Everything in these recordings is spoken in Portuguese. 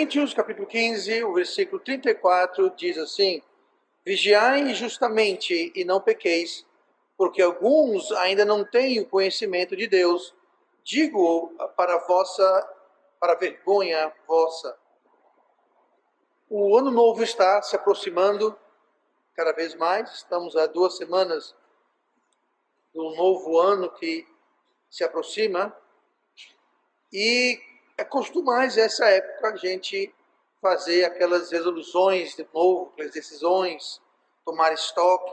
Coríntios, capítulo 15, o versículo 34, diz assim: Vigiai justamente e não pequeis, porque alguns ainda não têm o conhecimento de Deus. Digo para vergonha vossa. O ano novo está se aproximando cada vez mais. Estamos há 2 semanas do novo ano que se aproxima. E é costumais essa época a gente fazer aquelas resoluções de novo, aquelas decisões, tomar estoque.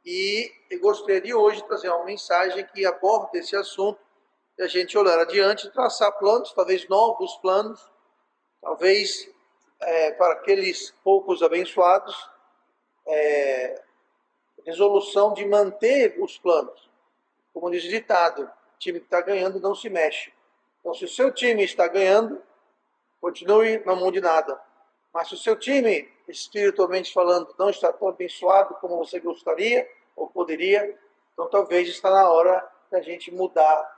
E eu gostaria de hoje trazer uma mensagem que aborda esse assunto e a gente olhar adiante, traçar planos, talvez novos planos, talvez para aqueles poucos abençoados, resolução de manter os planos. Como diz o ditado, o time que está ganhando não se mexe. Então, se o seu time está ganhando, continue na mão de nada. Mas se o seu time, espiritualmente falando, não está tão abençoado como você gostaria ou poderia, então talvez está na hora da gente mudar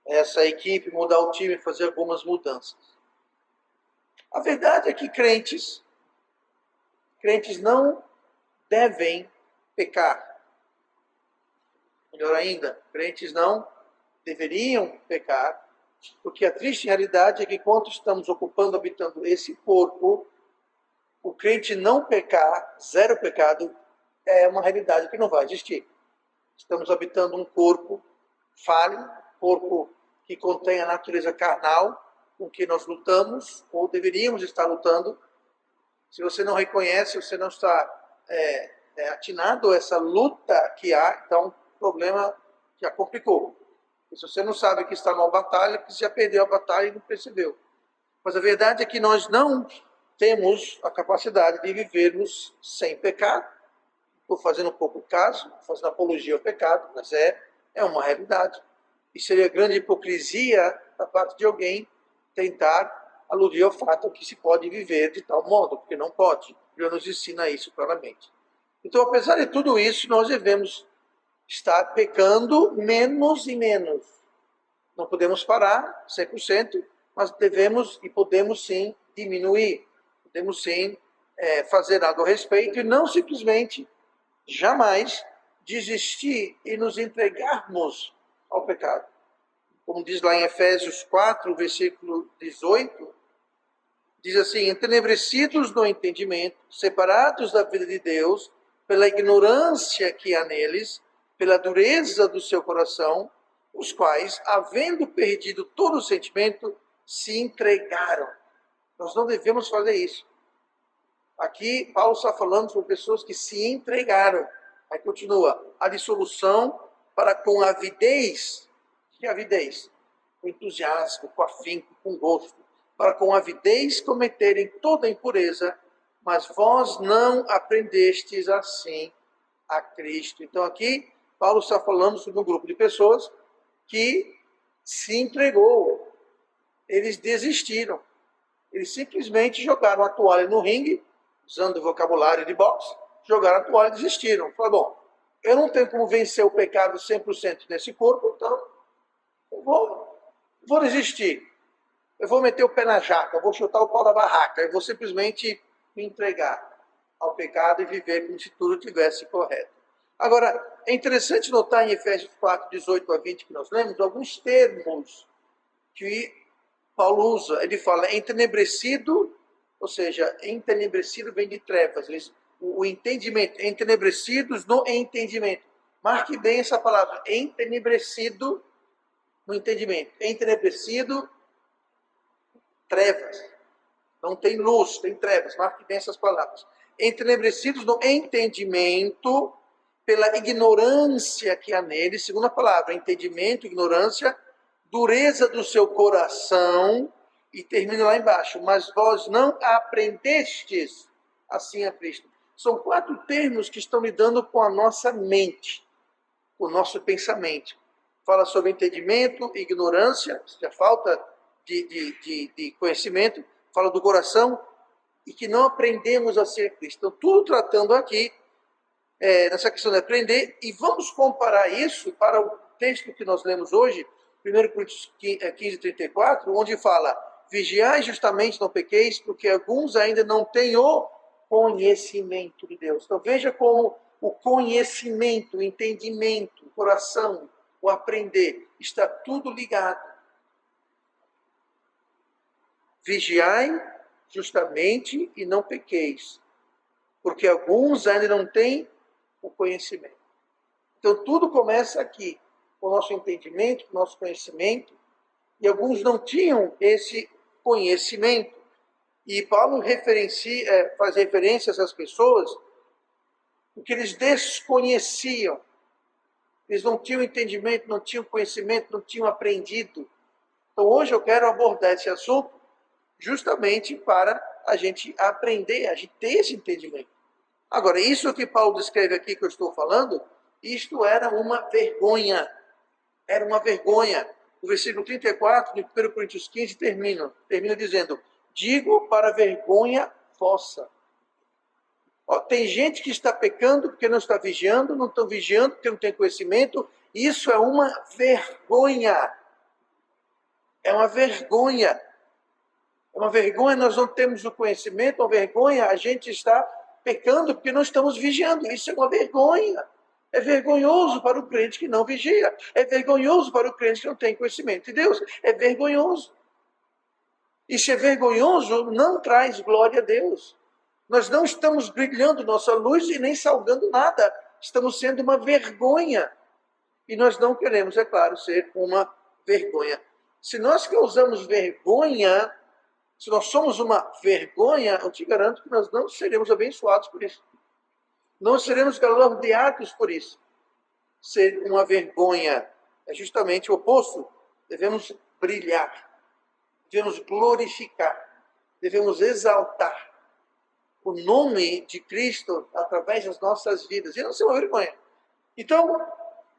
essa equipe, mudar o time, fazer algumas mudanças. A verdade é que crentes não devem pecar. Melhor ainda, crentes não deveriam pecar, porque a triste realidade é que enquanto estamos habitando esse corpo, o crente não pecar, zero pecado, é uma realidade que não vai existir. Estamos habitando um corpo falho, corpo que contém a natureza carnal, com que nós lutamos, ou deveríamos estar lutando. Se você não reconhece, você não está atinado a essa luta que há, então o problema já complicou. E se você não sabe que está numa batalha, porque você já perdeu a batalha e não percebeu. Mas a verdade é que nós não temos a capacidade de vivermos sem pecado. Estou fazendo um pouco caso, fazendo apologia ao pecado, mas é uma realidade. E seria grande hipocrisia da parte de alguém tentar aludir ao fato que se pode viver de tal modo, porque não pode. Deus nos ensina isso claramente. Então, apesar de tudo isso, nós devemos estar pecando menos e menos. Não podemos parar 100%, mas devemos e podemos sim diminuir. Podemos sim fazer algo a respeito e não simplesmente, jamais, desistir e nos entregarmos ao pecado. Como diz lá em Efésios 4, versículo 18, diz assim: entenebrecidos no entendimento, separados da vida de Deus, pela ignorância que há neles, pela dureza do seu coração, os quais, havendo perdido todo o sentimento, se entregaram. Nós não devemos fazer isso. Aqui, Paulo está falando sobre pessoas que se entregaram. Aí continua, a dissolução para com avidez. Que avidez? Com entusiasmo, com afinco, com gosto. Para com avidez cometerem toda a impureza, mas vós não aprendestes assim a Cristo. Então aqui, Paulo está falando sobre um grupo de pessoas que se entregou. Eles desistiram. Eles simplesmente jogaram a toalha no ringue, usando o vocabulário de boxe, jogaram a toalha e desistiram. Falaram, bom, eu não tenho como vencer o pecado 100% nesse corpo, então eu vou desistir. Eu vou meter o pé na jaca, eu vou chutar o pau da barraca, eu vou simplesmente me entregar ao pecado e viver como se tudo tivesse correto. Agora, é interessante notar em Efésios 4, 18 a 20, que nós lemos, alguns termos que Paulo usa. Ele fala entenebrecido, ou seja, entenebrecido vem de trevas. O entendimento, entenebrecidos no entendimento. Marque bem essa palavra, entenebrecido no entendimento. Entenebrecido, trevas. Não tem luz, tem trevas. Marque bem essas palavras. Entenebrecidos no entendimento, pela ignorância que há nele. Segunda palavra, entendimento, ignorância, dureza do seu coração, e termina lá embaixo, mas vós não aprendestes assim a Cristo. São 4 termos que estão lidando com a nossa mente, com o nosso pensamento. Fala sobre entendimento, ignorância, a falta de conhecimento, fala do coração, e que não aprendemos a ser Cristo. Então, tudo tratando aqui nessa questão de aprender, e vamos comparar isso para texto que nós lemos hoje, 1 Coríntios 15, 34, onde fala: vigiai justamente, não pequeis, porque alguns ainda não têm o conhecimento de Deus. Então veja como o conhecimento, o entendimento, o coração, o aprender, está tudo ligado. Vigiai justamente e não pequeis, porque alguns ainda não têm o conhecimento. Então tudo começa aqui, com o nosso entendimento, com o nosso conhecimento, e alguns não tinham esse conhecimento. E Paulo faz referência a essas pessoas porque eles desconheciam. Eles não tinham entendimento, não tinham conhecimento, não tinham aprendido. Então hoje eu quero abordar esse assunto justamente para a gente aprender, a gente ter esse entendimento. Agora, isso que Paulo descreve aqui que eu estou falando, isto era uma vergonha. Era uma vergonha. O versículo 34 de 1 Coríntios 15 termina dizendo: digo para vergonha vossa. Ó, tem gente que está pecando porque não está vigiando, não estão vigiando porque não tem conhecimento. Isso é uma vergonha. É uma vergonha. É uma vergonha nós não temos o conhecimento, é uma vergonha a gente está pecando porque não estamos vigiando. Isso é uma vergonha. É vergonhoso para o crente que não vigia. É vergonhoso para o crente que não tem conhecimento de Deus. É vergonhoso. E se é vergonhoso, não traz glória a Deus. Nós não estamos brilhando nossa luz e nem salgando nada. Estamos sendo uma vergonha. E nós não queremos, é claro, ser uma vergonha. Se nós causamos vergonha, se nós somos uma vergonha, eu te garanto que nós não seremos abençoados por isso. Não seremos galardeados por isso. Ser uma vergonha é justamente o oposto. Devemos brilhar, devemos glorificar, devemos exaltar o nome de Cristo através das nossas vidas, e não ser uma vergonha. Então,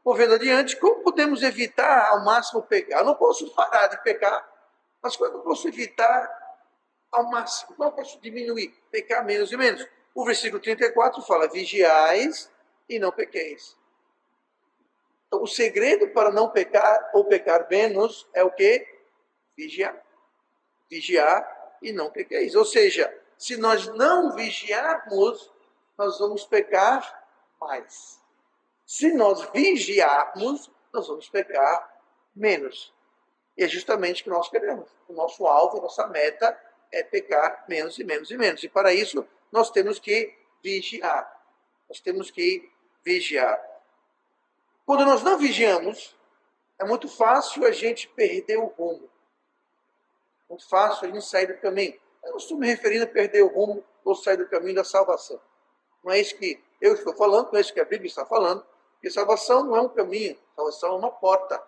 movendo adiante, como podemos evitar ao máximo pecar? Eu não posso parar de pecar, mas como eu posso evitar ao máximo? Como eu posso diminuir, pecar menos e menos? O versículo 34 fala: vigiais e não pequeis. Então, o segredo para não pecar ou pecar menos é o quê? Vigiar. Vigiar e não pequeis. Ou seja, se nós não vigiarmos, nós vamos pecar mais. Se nós vigiarmos, nós vamos pecar menos. E é justamente o que nós queremos. O nosso alvo, a nossa meta é pecar menos e menos e menos. E para isso, nós temos que vigiar. Nós temos que vigiar. Quando nós não vigiamos, é muito fácil a gente perder o rumo. Muito fácil a gente sair do caminho. Eu não estou me referindo a perder o rumo ou sair do caminho da salvação. Não é isso que eu estou falando, não é isso que a Bíblia está falando. Porque salvação não é um caminho, salvação é uma porta.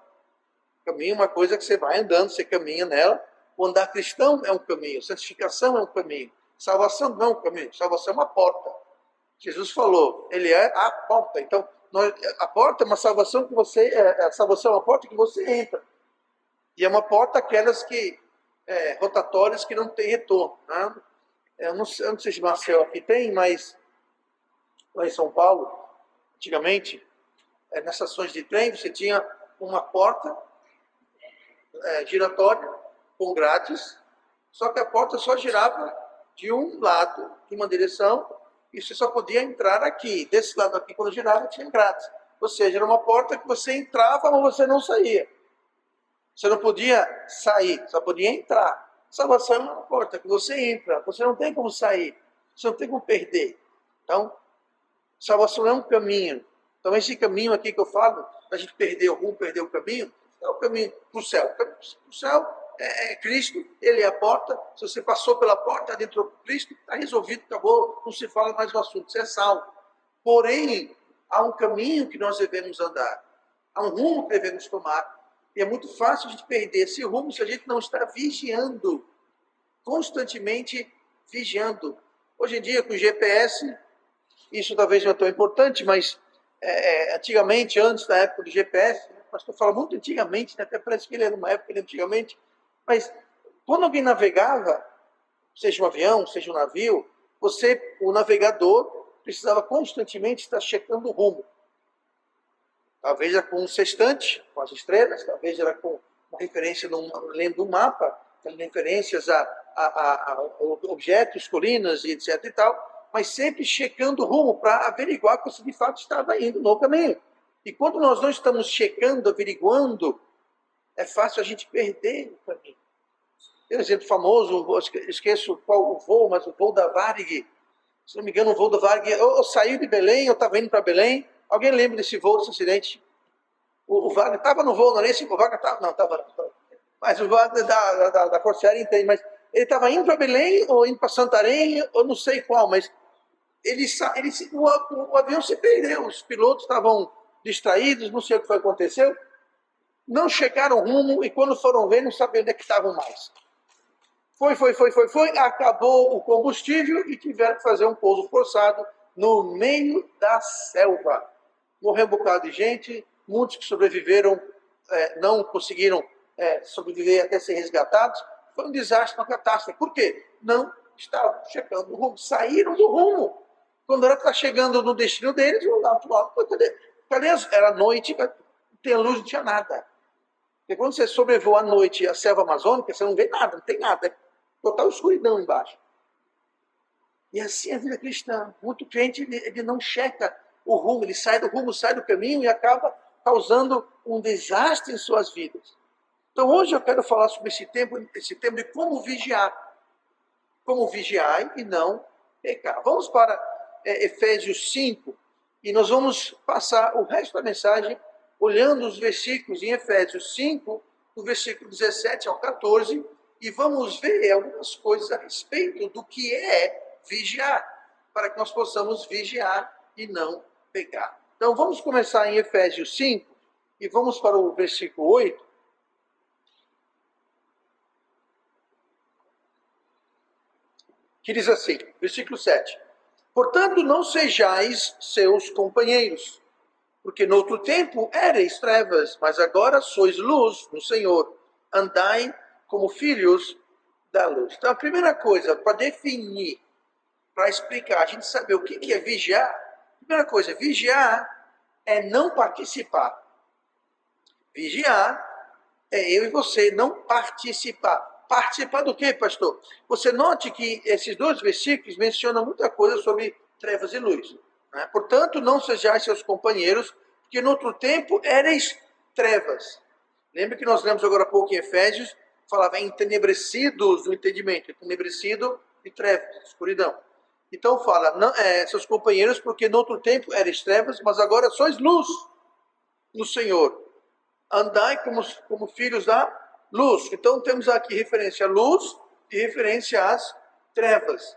Caminho é uma coisa que você vai andando, você caminha nela. O andar cristão é um caminho, santificação é um caminho. Salvação não é um caminho, salvação é uma porta. Jesus falou, ele é a porta. Então, a porta é uma salvação que a salvação é uma porta que você entra. E é uma porta aquelas que rotatórias que não tem retorno. Né? Eu não sei se Marcel aqui tem, mas lá em São Paulo, antigamente, nas estações de trem, você tinha uma porta giratória com grades, só que a porta só girava de um lado, de uma direção, e você só podia entrar aqui. Desse lado aqui, quando girava, tinha grades. Ou seja, era uma porta que você entrava, mas você não saía. Você não podia sair, só podia entrar. Salvação é uma porta que você entra, você não tem como sair, você não tem como perder. Então, salvação é um caminho. Então, esse caminho aqui que eu falo, a gente perder o rumo, perder o caminho, é o caminho para o céu. O céu é Cristo, ele é a porta. Se você passou pela porta, adentrou por Cristo, está resolvido, acabou, não se fala mais do assunto, você é salvo. Porém, há um caminho que nós devemos andar, há um rumo que devemos tomar. E é muito fácil a gente perder esse rumo se a gente não está vigiando, constantemente vigiando. Hoje em dia, com o GPS, isso talvez não é tão importante, mas antigamente, antes da época do GPS, o pastor fala muito antigamente, né? Até parece que ele era uma época antigamente, mas quando alguém navegava, seja um avião, seja um navio, o navegador, precisava constantemente estar checando o rumo. Talvez era com um sextante, com as estrelas, talvez era com uma referência, lendo um mapa, referências a objetos, colinas e etc. e tal, mas sempre checando o rumo para averiguar se de fato estava indo no caminho. E quando nós não estamos checando, averiguando, é fácil a gente perder o caminho. Tem um exemplo famoso, esqueço qual o voo, mas o voo da Varig, se não me engano, o voo da Varig, eu saiu de Belém, eu estava indo para Belém. Alguém lembra desse voo, desse acidente? O Wagner estava no voo, não é nem o Wagner estava, não, estava. Mas o Wagner da Força Aérea entende, mas ele estava indo para Belém, ou indo para Santarém, ou não sei qual, mas o avião se perdeu, os pilotos estavam distraídos, não sei o que foi aconteceu, não chegaram rumo, e quando foram ver, não sabiam onde é que estavam mais. Foi, acabou o combustível e tiveram que fazer um pouso forçado no meio da selva. Morreu um bocado de gente, muitos que sobreviveram não conseguiram sobreviver até ser resgatados. Foi um desastre, uma catástrofe. Por quê? Não estavam checando o rumo, saíram do rumo. Quando era que está chegando no destino deles, cadê? Era noite, não tinha luz, não tinha nada. Porque quando você sobrevoa à noite a selva amazônica, você não vê nada, não tem nada. É total escuridão embaixo. E assim é a vida cristã. Muito crente, ele não checa o rumo, ele sai do rumo, sai do caminho e acaba causando um desastre em suas vidas. Então hoje eu quero falar sobre esse tempo de como vigiar. Como vigiar e não pecar. Vamos para Efésios 5 e nós vamos passar o resto da mensagem olhando os versículos em Efésios 5, do versículo 17 ao 14, e vamos ver algumas coisas a respeito do que é vigiar, para que nós possamos vigiar e não pecar. Então vamos começar em Efésios 5 e vamos para o versículo 8. Que diz assim, versículo 7. Portanto, não sejais seus companheiros, porque no outro tempo erais trevas, mas agora sois luz no Senhor. Andai como filhos da luz. Então, a primeira coisa, para definir, para explicar, a gente saber o que é vigiar. Primeira coisa, vigiar é não participar. Vigiar é eu e você não participar. Participar do quê, pastor? Você note que esses dois versículos mencionam muita coisa sobre trevas e luz. Né? Portanto, não sejais seus companheiros, porque no outro tempo erais trevas. Lembra que nós lemos agora há pouco em Efésios, falava entenebrecidos do entendimento, entenebrecido de trevas, escuridão. Então fala, não, seus companheiros, porque no outro tempo erais trevas, mas agora sois luz no Senhor. Andai como filhos da luz. Então temos aqui referência à luz e referência às trevas.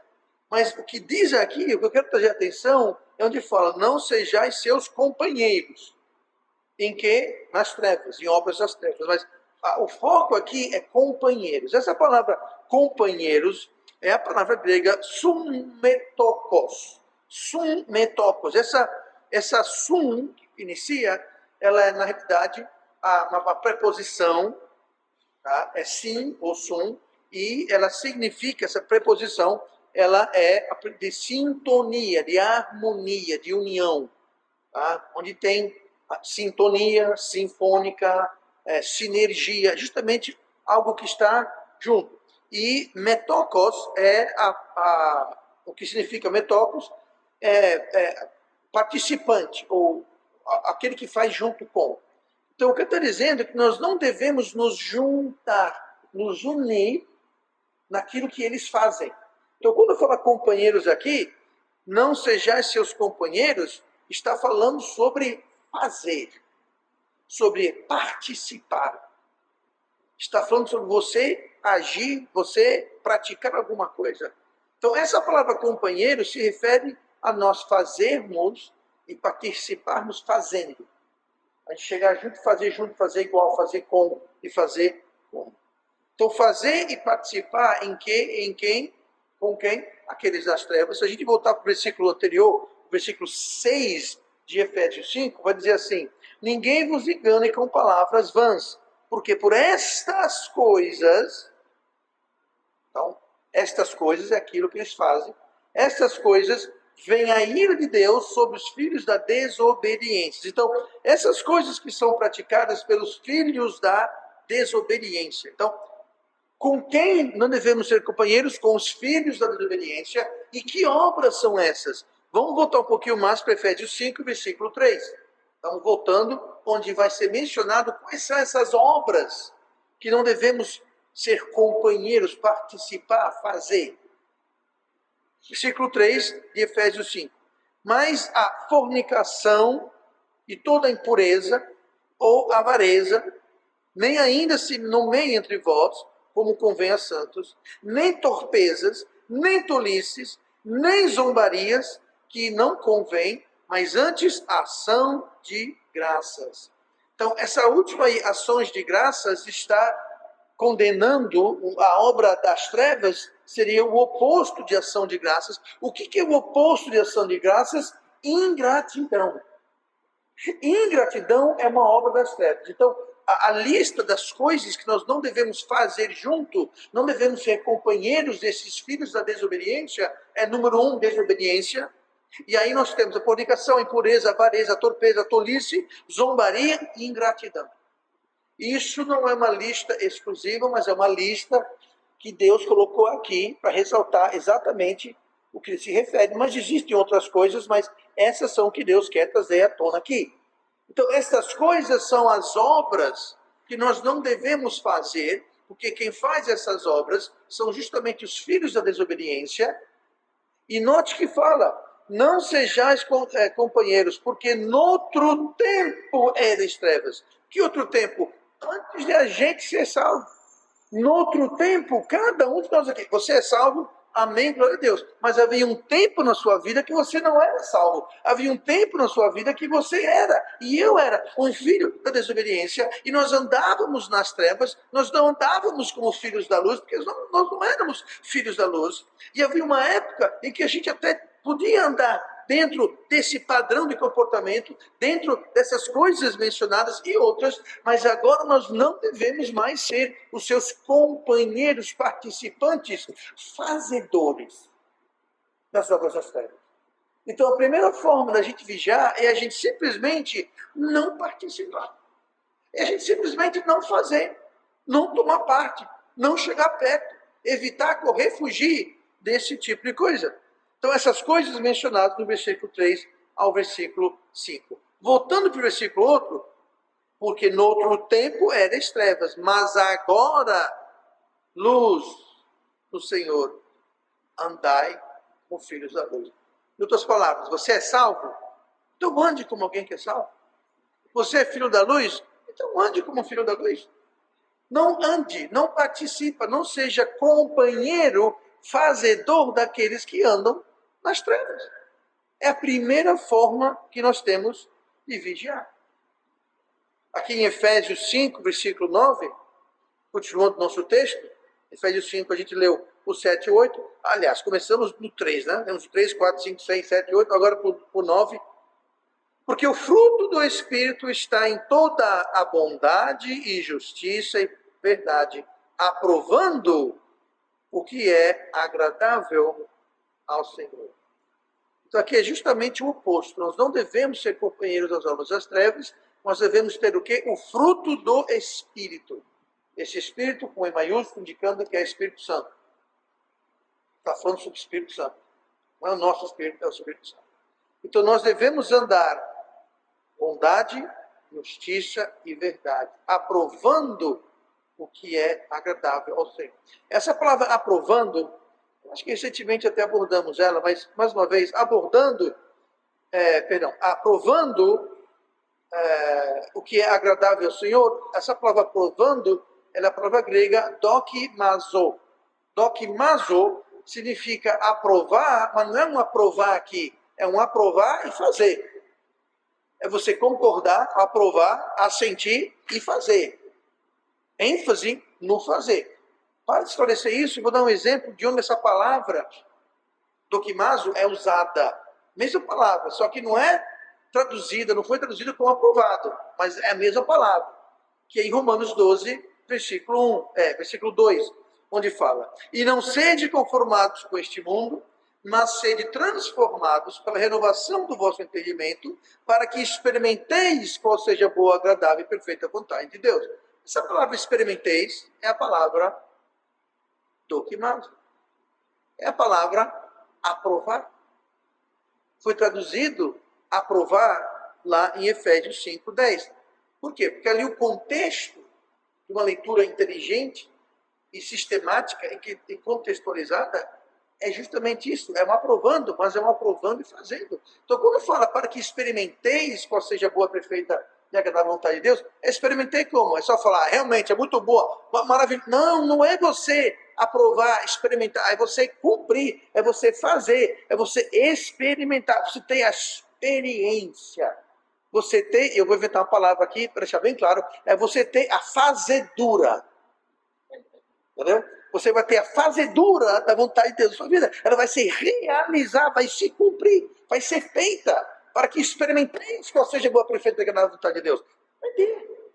Mas o que diz aqui, o que eu quero trazer atenção, é onde fala, não sejais seus companheiros. Em que? Nas trevas, em obras das trevas. Mas o foco aqui é companheiros. Essa palavra companheiros é a palavra grega summetokos. Summetokos. Essa sum que inicia, ela é, na realidade, uma preposição, tá? É sim ou sum, e ela significa, essa preposição, ela é de sintonia, de harmonia, de união, tá? Onde tem sintonia, sinfônica, sinergia, justamente algo que está junto. E metokos o que significa metokos participante, ou aquele que faz junto com. Então, o que eu estou dizendo é que nós não devemos nos juntar, nos unir naquilo que eles fazem. Então, quando fala companheiros aqui, não sejais seus companheiros, está falando sobre fazer, sobre participar. Está falando sobre você agir, você praticar alguma coisa. Então, essa palavra companheiro se refere a nós fazermos e participarmos fazendo. A gente chegar junto, fazer igual, fazer como e fazer como. Então, fazer e participar em quem? Com quem? Aqueles das trevas. Se a gente voltar para o versículo anterior, o versículo 6 de Efésios 5, vai dizer assim, ninguém vos engane com palavras vãs, porque por estas coisas, então, estas coisas é aquilo que eles fazem, estas coisas vem a ira de Deus sobre os filhos da desobediência. Então, essas coisas que são praticadas pelos filhos da desobediência. Então, com quem não devemos ser companheiros? Com os filhos da desobediência. E que obras são essas? Vamos voltar um pouquinho mais para Efésios 5, versículo 3. Estamos voltando, onde vai ser mencionado quais são essas obras que não devemos ser companheiros, participar, fazer. Versículo 3 de Efésios 5. Mas a fornicação e toda impureza ou avareza, nem ainda se nomeie entre vós, como convém a santos, nem torpezas, nem tolices, nem zombarias, que não convém, mas antes ação de graças. Então, essa última aí, ações de graças, está condenando a obra das trevas, seria o oposto de ação de graças. O que é o oposto de ação de graças? Ingratidão. Ingratidão é uma obra das trevas. Então, a lista das coisas que nós não devemos fazer junto, não devemos ser companheiros desses filhos da desobediência, é número 1, desobediência. E aí nós temos a fornicação, a impureza, a avareza, a torpeza, a tolice, zombaria e ingratidão. Isso não é uma lista exclusiva, mas é uma lista que Deus colocou aqui para ressaltar exatamente o que ele se refere. Mas existem outras coisas, mas essas são o que Deus quer trazer à tona aqui. Então, essas coisas são as obras que nós não devemos fazer, porque quem faz essas obras são justamente os filhos da desobediência. E note que fala, não sejais companheiros, porque noutro tempo eres trevas. Que outro tempo? Antes de a gente ser salvo. Noutro tempo, cada um de nós aqui, você é salvo, amém, glória a Deus. Mas havia um tempo na sua vida que você não era salvo. Havia um tempo na sua vida que você era, e eu era, um filho da desobediência, e nós andávamos nas trevas, nós não andávamos como filhos da luz, porque nós não éramos filhos da luz. E havia uma época em que a gente até podia andar dentro desse padrão de comportamento, dentro dessas coisas mencionadas e outras, mas agora nós não devemos mais ser os seus companheiros participantes, fazedores das obras das trevas. Então a primeira forma da gente vigiar é a gente simplesmente não participar. É a gente simplesmente não fazer, não tomar parte, não chegar perto, evitar correr, fugir desse tipo de coisa. Então, essas coisas mencionadas no versículo 3 ao versículo 5. Voltando para o versículo outro, porque no outro tempo eras trevas, mas agora luz do Senhor, andai com filhos da luz. Em outras palavras, você é salvo? Então ande como alguém que é salvo. Você é filho da luz? Então ande como filho da luz. Não ande, não participa, não seja companheiro fazedor daqueles que andam nas trevas. É a primeira forma que nós temos de vigiar. Aqui em Efésios 5, versículo 9, continuando nosso texto, Efésios 5 a gente leu o 7 e 8. Aliás, começamos no 3, né? Temos o 3, 4, 5, 6, 7 e 8, agora por 9. Porque o fruto do Espírito está em toda a bondade e justiça e verdade, aprovando o que é agradável ao Senhor. Então aqui é justamente o oposto. Nós não devemos ser companheiros das obras das trevas, nós devemos ter o quê? O fruto do Espírito. Esse Espírito com E maiúsculo, indicando que é Espírito Santo. Está falando sobre o Espírito Santo. Não é o nosso Espírito, é o Espírito Santo. Então nós devemos andar bondade, justiça e verdade, aprovando o que é agradável ao Senhor. Essa palavra aprovando, acho que recentemente até abordamos ela, mas mais uma vez, aprovando o que é agradável ao Senhor, essa palavra aprovando, ela é a palavra grega dokimazo. Dokimazo significa aprovar, mas não é um aprovar aqui, é um aprovar e fazer. É você concordar, aprovar, assentir e fazer. ênfase no fazer. Para esclarecer isso, eu vou dar um exemplo de onde essa palavra dokimazo é usada. Mesma palavra, só que não é traduzida, não foi traduzida como aprovado, mas é a mesma palavra, que é em Romanos 12, versículo 2, onde fala: e não sede conformados com este mundo, mas sede transformados pela renovação do vosso entendimento, para que experimenteis qual seja a boa, agradável e perfeita vontade de Deus. Essa palavra experimenteis é a palavra dokimaz. É a palavra aprovar. Foi traduzido aprovar lá em Efésios 5:10. Por quê? Porque ali o contexto de uma leitura inteligente e sistemática e contextualizada é justamente isso. É um aprovando, mas é um aprovando e fazendo. Então, quando fala para que experimenteis qual seja a boa, perfeita e agradável vontade de Deus, experimentei como? É só falar, realmente, é muito boa, maravilha. Não, não é você aprovar, experimentar, é você cumprir, é você fazer, é você experimentar, você tem a experiência. Você tem, eu vou inventar uma palavra aqui para deixar bem claro, é você ter a fazedura. Entendeu? Você vai ter a fazedura da vontade de Deus na sua vida. Ela vai se realizar, vai se cumprir, vai ser feita para que experimenteis qual seja a boa, perfeita e agradável vontade de Deus. Vai ter.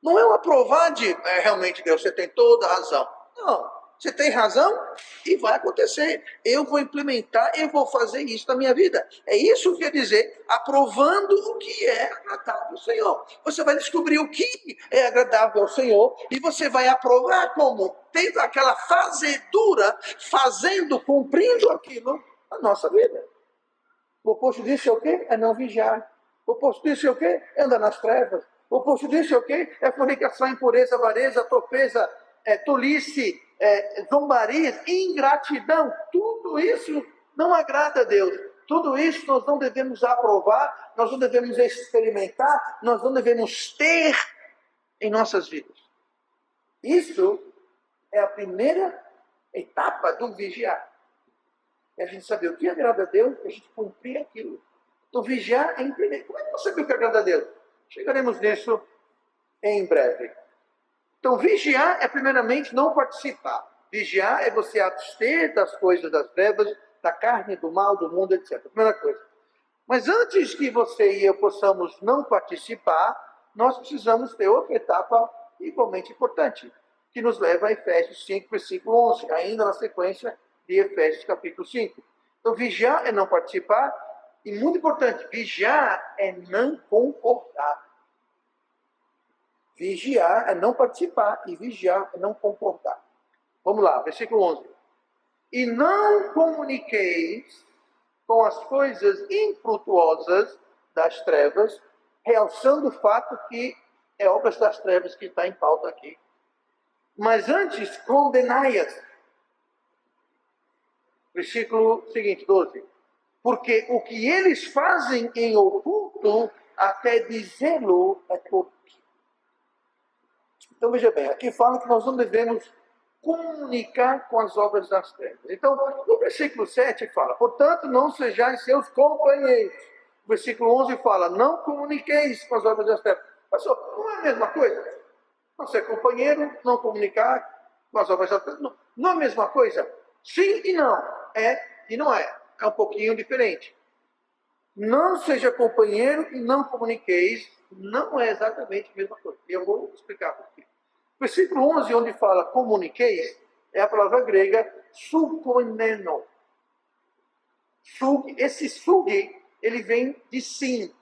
Não é um aprovar de realmente Deus, você tem toda a razão. Não. Você tem razão e vai acontecer. Eu vou implementar, eu vou fazer isso na minha vida. É isso que quer dizer, aprovando o que é agradável ao Senhor. Você vai descobrir o que é agradável ao Senhor e você vai aprovar como? Tendo aquela fazedura, fazendo, cumprindo aquilo na nossa vida. O oposto disso é o quê? É não vigiar. O oposto disso é o quê? É andar nas trevas. O oposto disso é o quê? É fornicação, impureza, avareza, torpeza, tolice, zombaria, ingratidão. Tudo isso não agrada a Deus. Tudo isso nós não devemos aprovar, nós não devemos experimentar, nós não devemos ter em nossas vidas. Isso é a primeira etapa do vigiar. É a gente saber o que agrada a Deus, a gente cumprir aquilo. Então, vigiar é entender. Como é que você sabe o que agrada a Deus? Chegaremos nisso em breve. Então, vigiar é, primeiramente, não participar. Vigiar é você abster das coisas das trevas, da carne, do mal, do mundo, etc. Primeira coisa. Mas antes que você e eu possamos não participar, nós precisamos ter outra etapa igualmente importante, que nos leva a Efésios 5, versículo 11, ainda na sequência de Efésios capítulo 5. Então, vigiar é não participar, e muito importante, vigiar é não concordar. Vigiar é não participar, e vigiar é não concordar. Vamos lá, versículo 11. E não comuniqueis com as coisas infrutuosas das trevas, realçando o fato que é obras das trevas que está em pauta aqui. Mas antes, condenai-as. Versículo seguinte, 12. Porque o que eles fazem em oculto, até dizê-lo é torpe. Então, veja bem, aqui fala que nós não devemos comunicar com as obras das trevas. Então, no versículo 7 fala, portanto, não sejais seus companheiros. O versículo 11 fala, não comuniqueis com as obras das trevas. Pastor, não é a mesma coisa? Não ser companheiro, não comunicar com as obras das trevas. Não é a mesma coisa? Sim e não. É e não é. É um pouquinho diferente. Não seja companheiro e não comuniqueis, não é exatamente a mesma coisa. E eu vou explicar por quê. Versículo 11, onde fala comuniqueis, é a palavra grega supoineno. Esse sug, ele vem de sim.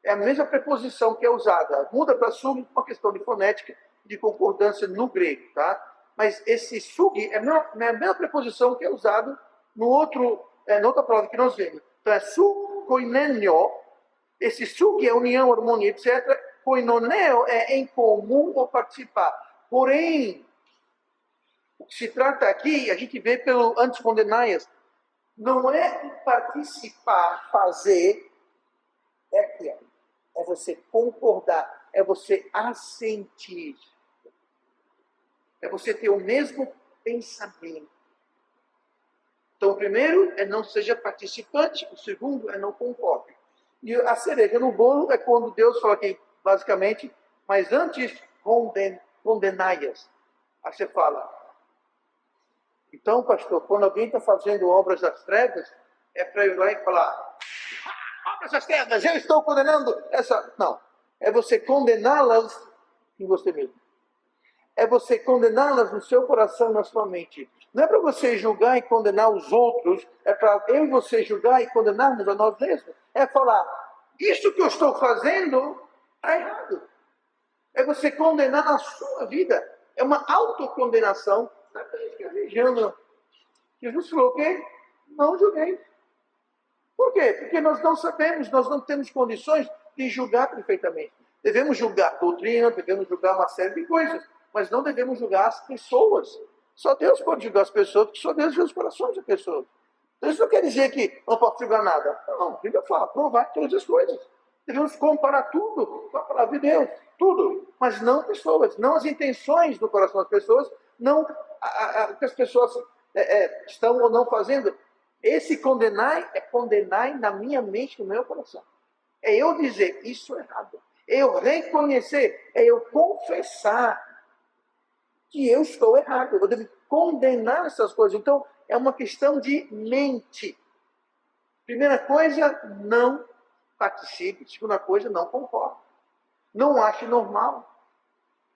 É a mesma preposição que é usada. Muda para sug por uma questão de fonética, de concordância no grego, tá? Mas esse sug é a mesma preposição que é usado no na outra palavra que nós vemos. Então é supoinenio. Esse sug é união, harmonia, etc. Koinoneo é em comum ou participar. Porém, o que se trata aqui, a gente vê pelo anticondenaias, não é participar, fazer, é aqui, é você concordar, é você assentir, é você ter o mesmo pensamento. Então, o primeiro é não seja participante, o segundo é não concorde. E a cereja no bolo é quando Deus fala aqui, basicamente, mas antes condenai-as. Aí você fala, então, pastor, quando alguém está fazendo obras das trevas, é para ir lá e falar, obras das trevas, eu estou condenando essa. Não, é você condená-las em você mesmo. É você condená-las no seu coração, na sua mente. Não é para você julgar e condenar os outros, é para eu e você julgar e condenarmos a nós mesmos. É falar, isso que eu estou fazendo está errado. É você condenar a sua vida. É uma autocondenação. Sabe, a gente fica vigiando. Jesus falou o quê? Não julguei. Por quê? Porque nós não sabemos, nós não temos condições de julgar perfeitamente. Devemos julgar a doutrina, devemos julgar uma série de coisas, mas não devemos julgar as pessoas. Só Deus pode julgar as pessoas, porque só Deus vê os corações das pessoas. Então isso não quer dizer que não posso julgar nada. Não, a Bíblia fala, provar todas as coisas. Devemos comparar tudo com a palavra de Deus, tudo. Mas não pessoas, não as intenções do coração das pessoas, não o que as pessoas estão ou não fazendo. Esse condenar é condenar na minha mente, no meu coração. É eu dizer, isso é errado. É eu reconhecer, é eu confessar que eu estou errado. Eu devo condenar essas coisas. Então, é uma questão de mente. Primeira coisa, não participe. Segunda coisa, não concorde. Não ache normal.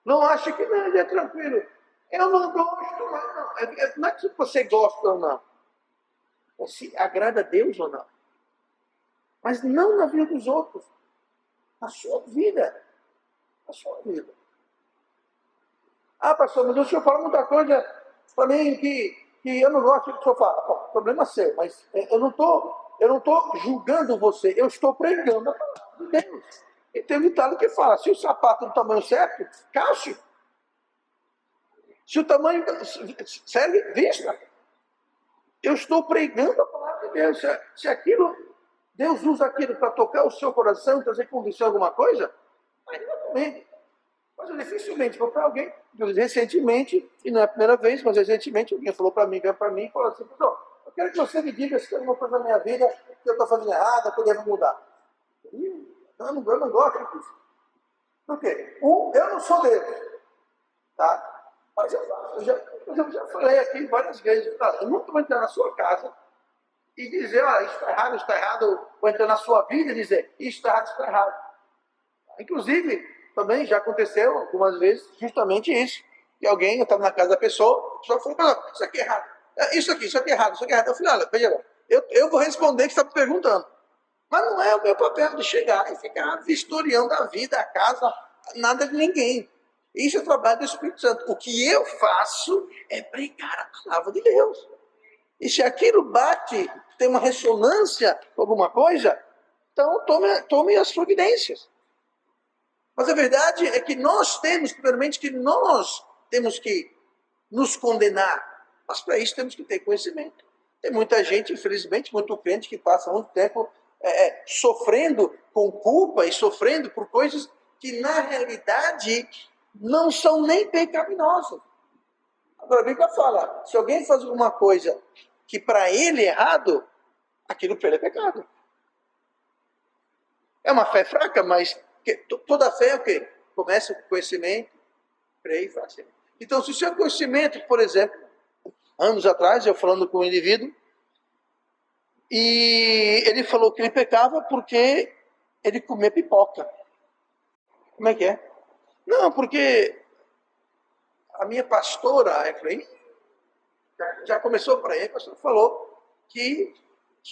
Não ache que não, ele é tranquilo. Eu não gosto, mas não. Não é que você gosta ou não. Se agrada a Deus ou não. Mas não na vida dos outros. Na sua vida. Na sua vida. Ah, pastor, mas o senhor fala muita coisa para mim que eu não gosto do que o senhor fala. Bom, problema seu, mas eu não estou julgando você, eu estou pregando a palavra de Deus. E tem um ditado que fala, se o sapato do tamanho certo, calce. Se o tamanho serve, vista. Eu estou pregando a palavra de Deus. Se aquilo, Deus usa aquilo para tocar o seu coração, trazer convicção a alguma coisa, ainda também. Mas eu dificilmente vou para alguém. Recentemente, e não é a primeira vez, mas recentemente alguém falou para mim, veio para mim e falou assim, eu quero que você me diga se tem alguma coisa na minha vida que eu estou fazendo errada, que eu devo mudar. Eu não gosto disso. Por quê? Eu não sou Deus. Tá? Mas eu já falei aqui várias vezes, eu nunca vou entrar na sua casa e dizer, isso está errado, vou entrar na sua vida e dizer, isso está errado, isso está errado. Inclusive, também já aconteceu algumas vezes justamente isso. Que alguém estava na casa da pessoa, a pessoa falou, não, isso aqui é errado. Isso aqui é errado, isso aqui é errado. Eu falei, olha, veja, eu vou responder o que você está me perguntando. Mas não é o meu papel de chegar e ficar vistoriando a vida, a casa, nada de ninguém. Isso é o trabalho do Espírito Santo. O que eu faço é pregar a palavra de Deus. E se aquilo bate, tem uma ressonância com alguma coisa, então tome as providências. Mas a verdade é que nós temos, primeiramente, que nós temos que nos condenar. Mas para isso temos que ter conhecimento. Tem muita gente, infelizmente, muito crente que passa muito tempo sofrendo com culpa e sofrendo por coisas que, na realidade, não são nem pecaminosas. Agora, a Bíblia fala, se alguém faz alguma coisa que para ele é errado, aquilo para ele é pecado. É uma fé fraca, mas toda fé é o quê? Começa com conhecimento, creio e faz. Então, se o seu conhecimento, por exemplo, anos atrás, eu falando com um indivíduo, e ele falou que ele pecava porque ele comia pipoca. Como é que é? Não, porque a minha pastora, eu falei, já começou para ele, a pastora falou que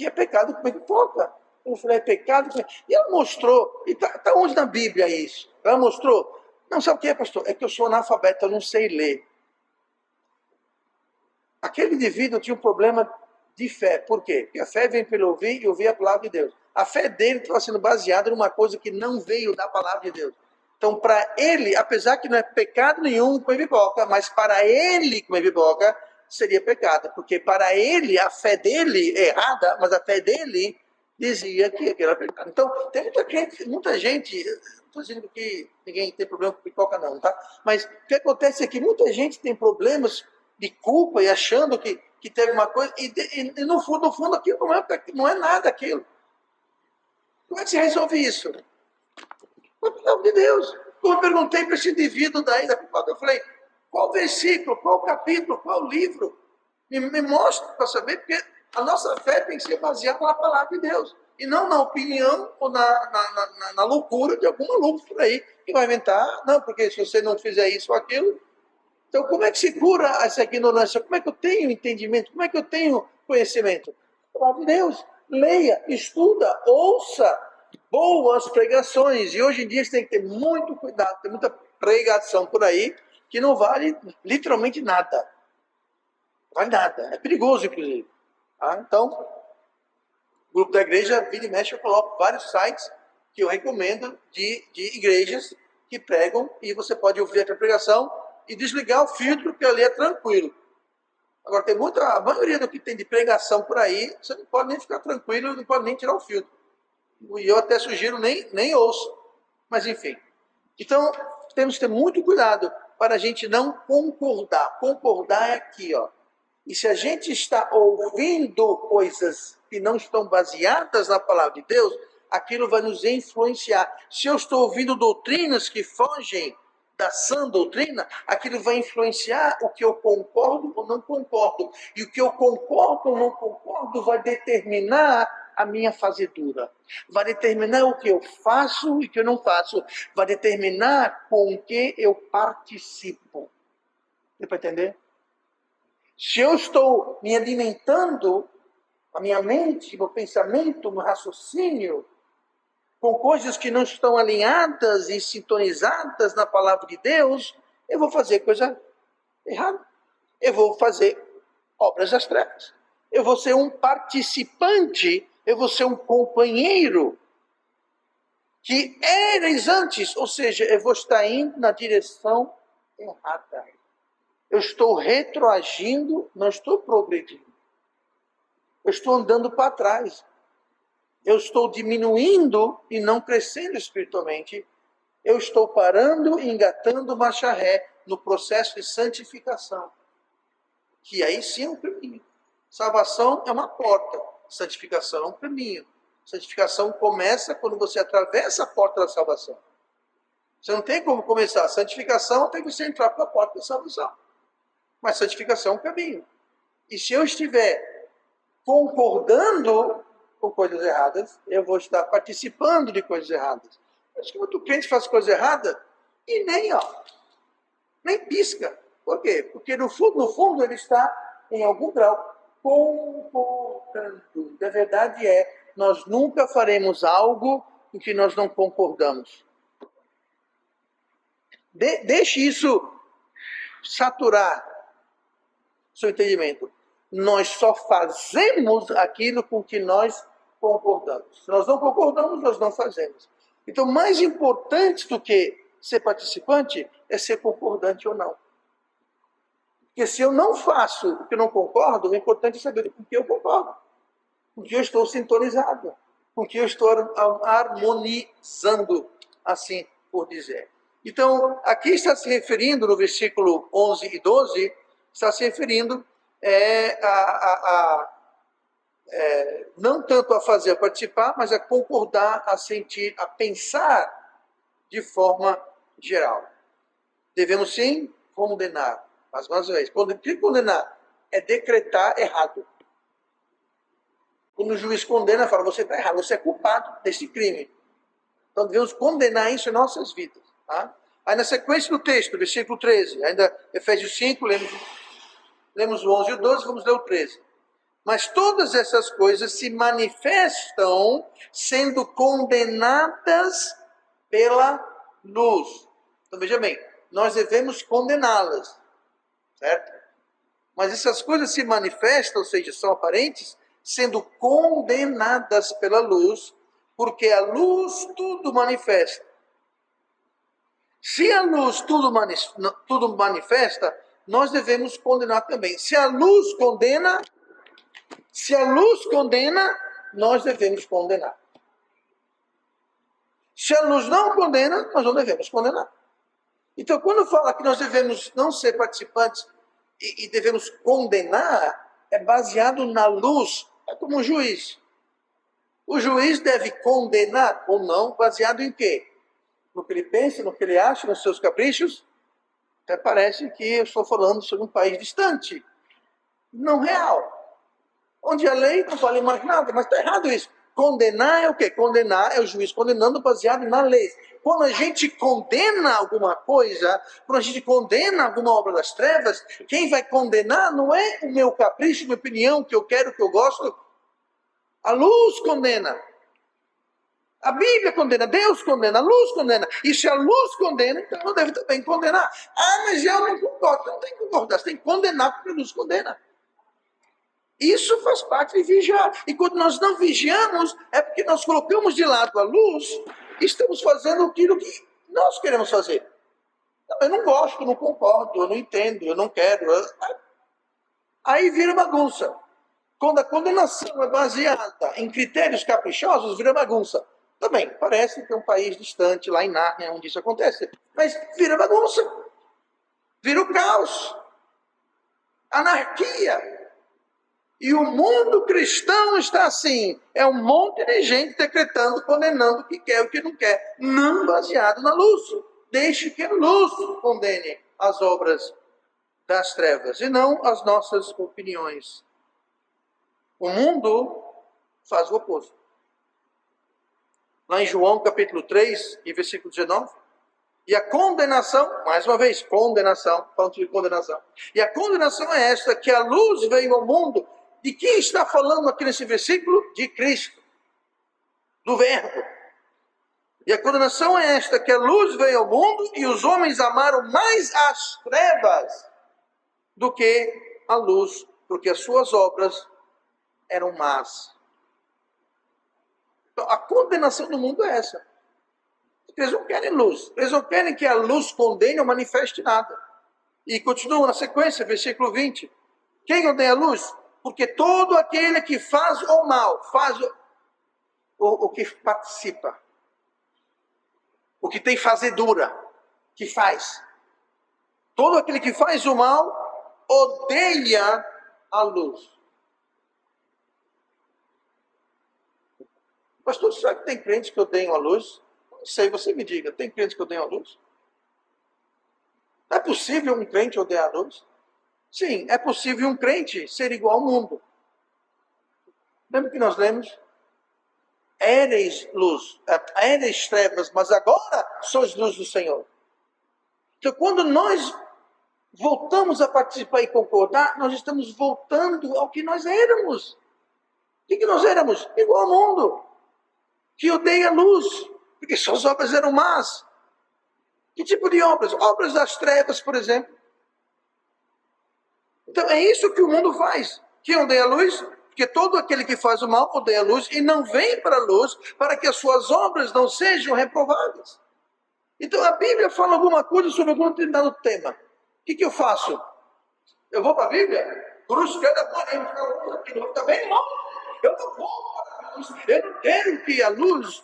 é pecado comer pipoca. Eu falei, é pecado? E ela mostrou, e está onde na Bíblia isso? Ela mostrou, não, sabe o que é, pastor? É que eu sou analfabeto, eu não sei ler. Aquele indivíduo tinha um problema de fé. Por quê? Porque a fé vem pelo ouvir e ouvir a palavra de Deus. A fé dele estava sendo baseada numa coisa que não veio da palavra de Deus. Então, para ele, apesar que não é pecado nenhum comer pipoca, mas para ele comer pipoca seria pecado. Porque para ele, a fé dele é errada, mas a fé dele dizia que aquilo era pecado. Então, tem muita gente, não estou dizendo que ninguém tem problema com pipoca não, tá? Mas o que acontece é que muita gente tem problemas de culpa e achando que teve uma coisa, e no fundo aquilo não é nada aquilo. Como é que se resolve isso? Com a palavra de Deus. Eu perguntei para esse indivíduo daí da pipoca, eu falei, qual versículo, qual capítulo, qual livro? Me mostra para saber, porque a nossa fé tem que ser baseada na palavra de Deus. E não na opinião ou na loucura de algum maluco por aí que vai inventar. Não, porque se você não fizer isso ou aquilo, Então, como é que se cura essa ignorância? Como é que eu tenho entendimento? Como é que eu tenho conhecimento? A palavra de Deus. Leia, estuda, ouça boas pregações. E hoje em dia você tem que ter muito cuidado. Tem muita pregação por aí que não vale literalmente nada. Não vale nada. É perigoso, inclusive. Tá? Então, o grupo da igreja, vira e mexe, eu coloco vários sites que eu recomendo de igrejas que pregam e você pode ouvir a pregação e desligar o filtro, que ali é tranquilo. Agora, tem a maioria do que tem de pregação por aí, você não pode nem ficar tranquilo, não pode nem tirar o filtro. E eu até sugiro, nem ouço. Mas, enfim. Então, temos que ter muito cuidado para a gente não concordar. Concordar é aqui, ó. E se a gente está ouvindo coisas que não estão baseadas na palavra de Deus, aquilo vai nos influenciar. Se eu estou ouvindo doutrinas que fogem da sã doutrina, aquilo vai influenciar o que eu concordo ou não concordo. E o que eu concordo ou não concordo vai determinar a minha fazedura. Vai determinar o que eu faço e o que eu não faço. Vai determinar com o que eu participo. Deu para entender? Se eu estou me alimentando, a minha mente, meu pensamento, meu raciocínio, com coisas que não estão alinhadas e sintonizadas na palavra de Deus, eu vou fazer coisa errada. Eu vou fazer obras das trevas. Eu vou ser um participante, eu vou ser um companheiro que eras antes, ou seja, eu vou estar indo na direção errada. Eu estou retroagindo, não estou progredindo. Eu estou andando para trás. Eu estou diminuindo e não crescendo espiritualmente. Eu estou parando e engatando marcha ré no processo de santificação. Que aí sim é um caminho. Salvação é uma porta. Santificação é um caminho. Santificação começa quando você atravessa a porta da salvação. Você não tem como começar. Santificação tem que você entrar pela porta da salvação. Mas santificação é um caminho. E se eu estiver concordando com coisas erradas, eu vou estar participando de coisas erradas. Acho que muito crente faz coisa errada e nem pisca. Por quê? Porque no fundo ele está, em algum grau, concordando. A verdade é, nós nunca faremos algo em que nós não concordamos. Deixe isso saturar seu entendimento. Nós só fazemos aquilo com que nós concordamos. Se nós não concordamos, nós não fazemos. Então, mais importante do que ser participante é ser concordante ou não. Porque se eu não faço o que eu não concordo, o importante é saber com que eu concordo, com que eu estou sintonizado, com que eu estou harmonizando, assim por dizer. Então, aqui está se referindo, no versículo 11 e 12, está se referindo não tanto a fazer, a participar, mas a concordar, a sentir, a pensar de forma geral. Devemos sim condenar. Mas, mais uma vez, condenar é decretar errado. Quando o juiz condena, fala, você está errado, você é culpado desse crime. Então devemos condenar isso em nossas vidas. Tá? Aí na sequência do texto, versículo 13, ainda Efésios 5, lemos o 11 e o 12, vamos ler o 13. Mas todas essas coisas se manifestam sendo condenadas pela luz. Então veja bem, nós devemos condená-las, certo? Mas essas coisas se manifestam, ou seja, são aparentes, sendo condenadas pela luz, porque a luz tudo manifesta. Se a luz tudo manifesta, nós devemos condenar também. Se a luz condena, nós devemos condenar. Se a luz não condena, nós não devemos condenar. Então, quando fala que nós devemos não ser participantes e devemos condenar, é baseado na luz, é como um juiz. O juiz deve condenar ou não, baseado em quê? No que ele pensa, no que ele acha, nos seus caprichos. Até parece que eu estou falando sobre um país distante, não real, onde a lei não vale mais nada, mas está errado isso. Condenar é o quê? Condenar é o juiz condenando baseado na lei. Quando a gente condena alguma coisa, quando a gente condena alguma obra das trevas, quem vai condenar não é o meu capricho, minha opinião, que eu quero, que eu gosto. A luz condena. A Bíblia condena, Deus condena, a luz condena. E se a luz condena, então eu devo também condenar. Ah, mas eu não concordo. Não tem que concordar, você tem que condenar porque a luz condena. Isso faz parte de vigiar. E quando nós não vigiamos, é porque nós colocamos de lado a luz e estamos fazendo aquilo que nós queremos fazer. Não, eu não gosto, eu não concordo, eu não entendo, eu não quero. Aí vira bagunça. Quando a condenação é baseada em critérios caprichosos, vira bagunça. Também, parece que é um país distante, lá em Nárnia, onde isso acontece. Mas vira bagunça. Vira o caos. Anarquia. E o mundo cristão está assim. É um monte de gente decretando, condenando o que quer e o que não quer. Não baseado na luz. Deixe que a luz condene as obras das trevas e não as nossas opiniões. O mundo faz o oposto. Lá em João capítulo 3, e versículo 19. E a condenação, mais uma vez, condenação, falando de condenação. E a condenação é esta, que a luz veio ao mundo. De quem está falando aqui nesse versículo? De Cristo. Do Verbo. E a condenação é esta, que a luz veio ao mundo e os homens amaram mais as trevas do que a luz, porque as suas obras eram más. Então, a condenação do mundo é essa. Eles não querem luz. Eles não querem que a luz condene ou manifeste nada. E continua na sequência, versículo 20. Quem odeia a luz? Porque todo aquele que faz o mal, faz o que participa. O que tem fazedura, que faz. Todo aquele que faz o mal, odeia a luz. Pastor, será que tem crentes que odeiam a luz? Não sei, você me diga, tem crentes que odeiam a luz? É possível um crente odiar a luz? Sim, é possível um crente ser igual ao mundo. Lembra que nós lemos? Éreis luz, éreis trevas, mas agora sois luz do Senhor. Então, quando nós voltamos a participar e concordar, nós estamos voltando ao que nós éramos. O que nós éramos? Igual ao mundo, que odeia a luz, porque suas obras eram más. Que tipo de obras? Obras das trevas, por exemplo. Então, é isso que o mundo faz. Que odeia a luz? Porque todo aquele que faz o mal odeia a luz e não vem para a luz para que as suas obras não sejam reprovadas. Então, a Bíblia fala alguma coisa sobre algum determinado tema. O que eu faço? Eu vou para a Bíblia? Cruz, também não. Eu não vou para a luz. Eu não quero que a luz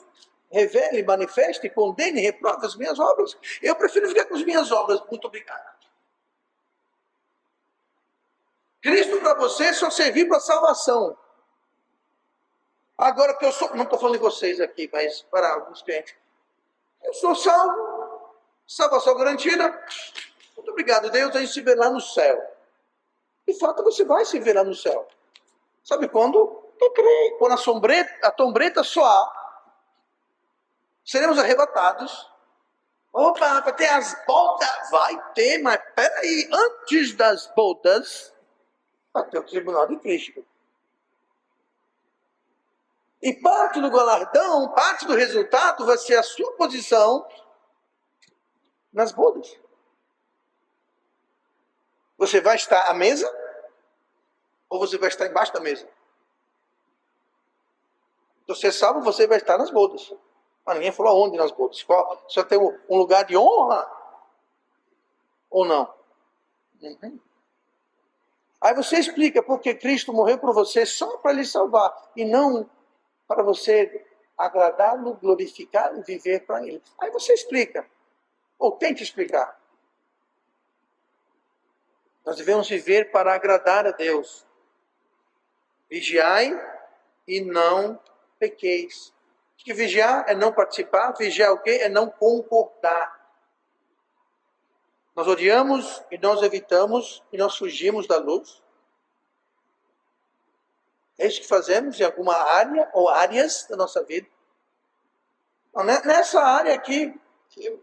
revele, manifeste, condene, reprove as minhas obras. Eu prefiro ficar com as minhas obras. Muito obrigado. Cristo para você só servir para salvação. Agora que eu sou, não estou falando de vocês aqui, mas para alguns crentes. Eu sou salvo, salvação garantida. Muito obrigado, Deus, a gente se vê lá no céu. De fato, você vai se ver lá no céu. Sabe quando? Eu creio. Quando a trombeta soar, seremos arrebatados. Opa, vai ter as bodas? Vai ter, mas peraí, antes das bodas, vai ter o tribunal de Cristo. E parte do galardão, parte do resultado vai ser a sua posição nas bodas. Você vai estar à mesa ou você vai estar embaixo da mesa? Você sabe, você vai estar nas bodas. Mas ninguém falou onde nas bodas. Qual? Só tem um lugar de honra? Ou não? Uhum. Aí você explica porque Cristo morreu por você só para lhe salvar e não para você agradá-lo, glorificá-lo e viver para ele. Aí você explica, ou tente explicar. Nós devemos viver para agradar a Deus. Vigiai e não pequeis. O que vigiar é não participar, vigiar o quê? É não concordar. Nós odiamos e nós evitamos e nós fugimos da luz. É isso que fazemos em alguma área ou áreas da nossa vida. Nessa área aqui,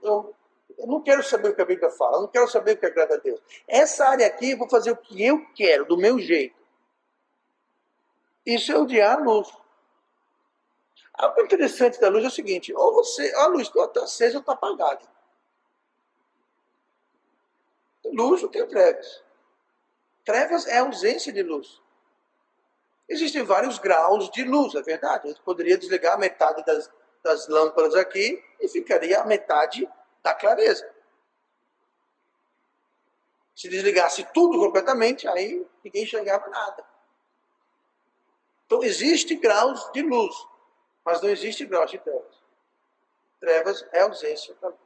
eu não quero saber o que a Bíblia fala, eu não quero saber o que agrada a Deus. Essa área aqui, eu vou fazer o que eu quero, do meu jeito. Isso é odiar a luz. Algo interessante da luz é o seguinte, ou a luz está acesa ou está apagada. Luz não tem trevas. Trevas é a ausência de luz. Existem vários graus de luz, é verdade. A gente poderia desligar metade das lâmpadas aqui e ficaria a metade da clareza. Se desligasse tudo completamente, aí ninguém enxergava nada. Então, existem graus de luz, mas não existe graus de trevas. Trevas é ausência da luz.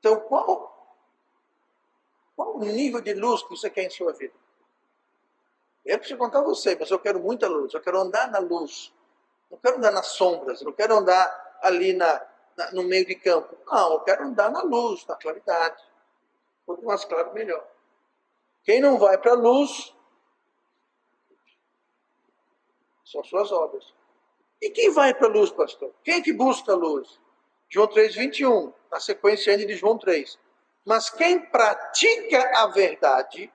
Então, qual o nível de luz que você quer em sua vida? Eu preciso contar a você, mas eu quero muita luz, eu quero andar na luz. Não quero andar nas sombras, não quero andar ali no meio de campo. Não, eu quero andar na luz, na claridade. Quanto mais claro, melhor. Quem não vai para a luz são suas obras. E quem vai para a luz, pastor? Quem é que busca a luz? João 3:21, na sequência ainda de João 3. Mas quem pratica a verdade,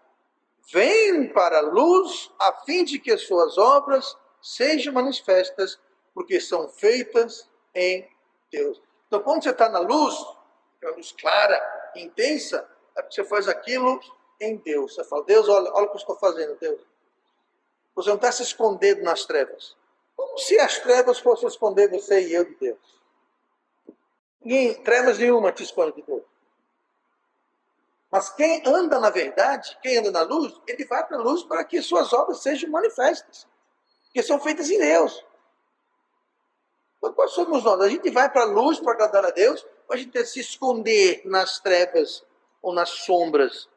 vem para a luz, a fim de que as suas obras sejam manifestas, porque são feitas em Deus. Então, quando você está na luz, é uma luz clara, intensa, é porque você faz aquilo em Deus. Você fala, Deus, olha o que eu estou fazendo, Deus. Você não está se escondendo nas trevas. Como se as trevas fossem esconder você e eu de Deus. Trevas nenhuma te esconde de Deus. Mas quem anda na verdade, quem anda na luz, ele vai para a luz para que suas obras sejam manifestas. Que são feitas em Deus. Então, quais somos nós? A gente vai para a luz para agradar a Deus, ou a gente deve se esconder nas trevas ou nas sombras?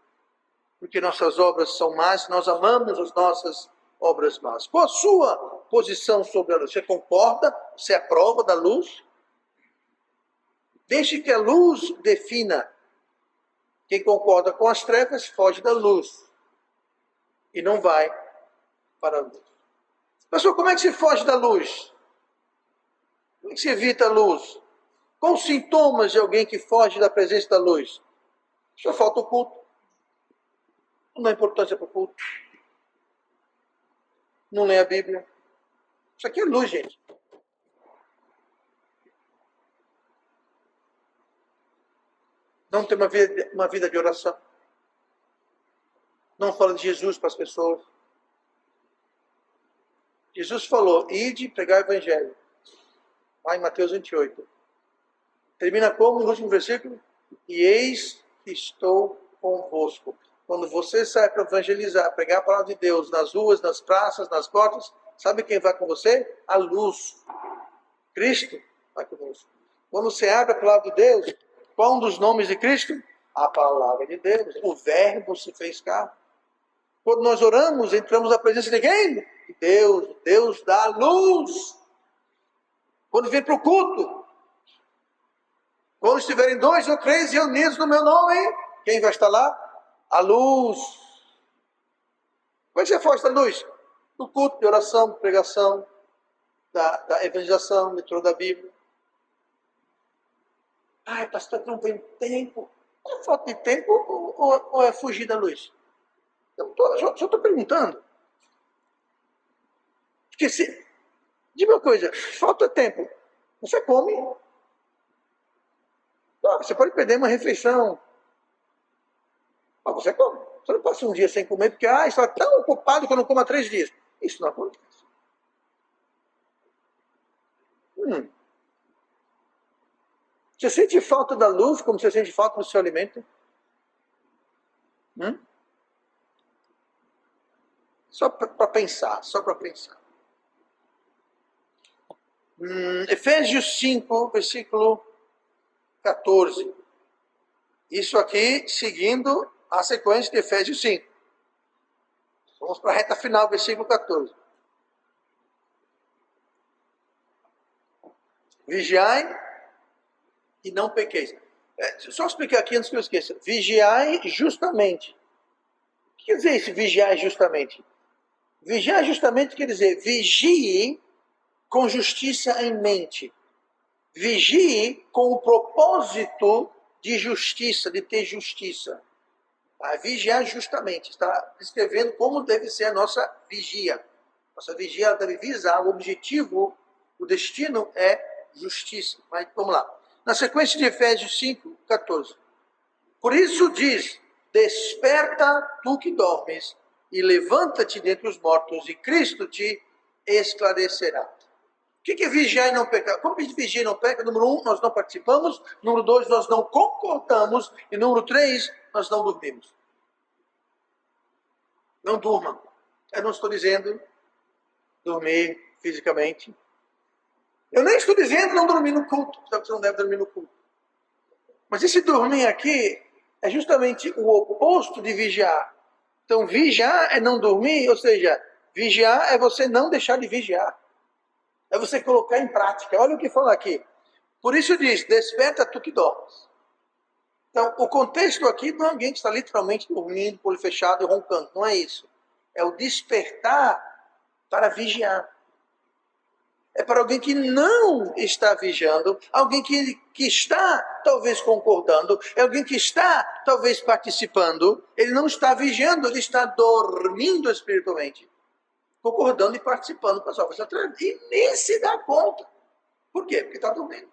Porque nossas obras são más, nós amamos as nossas obras más. Qual a sua posição sobre a luz? Você concorda? Você aprova da luz? Deixe que a luz defina. Quem concorda com as trevas foge da luz e não vai para a luz. Pastor, como é que se foge da luz? Como é que se evita a luz? Quais os sintomas de alguém que foge da presença da luz? Só falta o culto. Não dá importância para o culto. Não lê a Bíblia. Isso aqui é luz, gente. Não tem uma vida de oração. Não fala de Jesus para as pessoas. Jesus falou, ide pregar o evangelho. Lá em Mateus 28. Termina como no último versículo? E eis que estou convosco. Quando você sai para evangelizar, pregar a palavra de Deus nas ruas, nas praças, nas portas, sabe quem vai com você? A luz. Cristo vai conosco. Quando você abre a palavra de Deus, qual um dos nomes de Cristo? A palavra de Deus. O verbo se fez carne. Quando nós oramos, entramos na presença de quem? De Deus. Deus dá luz. Quando vem para o culto, quando estiverem 2 ou 3 reunidos no meu nome, quem vai estar lá? A luz. Como é que você foge da luz? No culto de oração, de pregação, da evangelização, leitura da Bíblia. Ai, pastor, não tem tempo. É falta de tempo ou é fugir da luz? Eu só estou perguntando. Porque se... Diga uma coisa, falta tempo. Você come. Você pode perder uma refeição. Mas você come. Você não passa um dia sem comer porque está tão ocupado que eu não como há 3 dias. Isso não acontece. Você sente falta da luz como você sente falta do seu alimento? Só para pensar, só para pensar. Efésios 5, versículo 14. Isso aqui seguindo a sequência de Efésios 5. Vamos para a reta final, versículo 14. Vigiai e não pequeis. Só explicar aqui antes que eu esqueça. Vigiai justamente. O que quer dizer esse vigiai justamente? Vigiar justamente quer dizer, vigie com justiça em mente. Vigie com o propósito de justiça, de ter justiça. Vigiar justamente, está descrevendo como deve ser a nossa vigia. Nossa vigia deve visar o objetivo, o destino é justiça. Mas vamos lá. Na sequência de Efésios 5, 14. Por isso diz, desperta tu que dormes, e levanta-te dentre os mortos, e Cristo te esclarecerá. O que é vigiar e não pecar? Como que vigiar e não peca? Número 1, nós não participamos. Número 2, nós não concordamos. E número 3, nós não dormimos. Não durmam. Eu não estou dizendo dormir fisicamente. Eu nem estou dizendo não dormir no culto. Você não deve dormir no culto. Mas esse dormir aqui é justamente o oposto de vigiar. Então, vigiar é não dormir, ou seja, vigiar é você não deixar de vigiar. É você colocar em prática. Olha o que fala aqui. Por isso diz, desperta tu que dormes. Então, o contexto aqui não é alguém que está literalmente dormindo, com o olho fechado e roncando. Não é isso. É o despertar para vigiar. É para alguém que não está vigiando, alguém que está talvez concordando, é alguém que está talvez participando. Ele não está vigiando, ele está dormindo espiritualmente. Concordando e participando com as obras da treva. E nem se dá conta. Por quê? Porque está dormindo.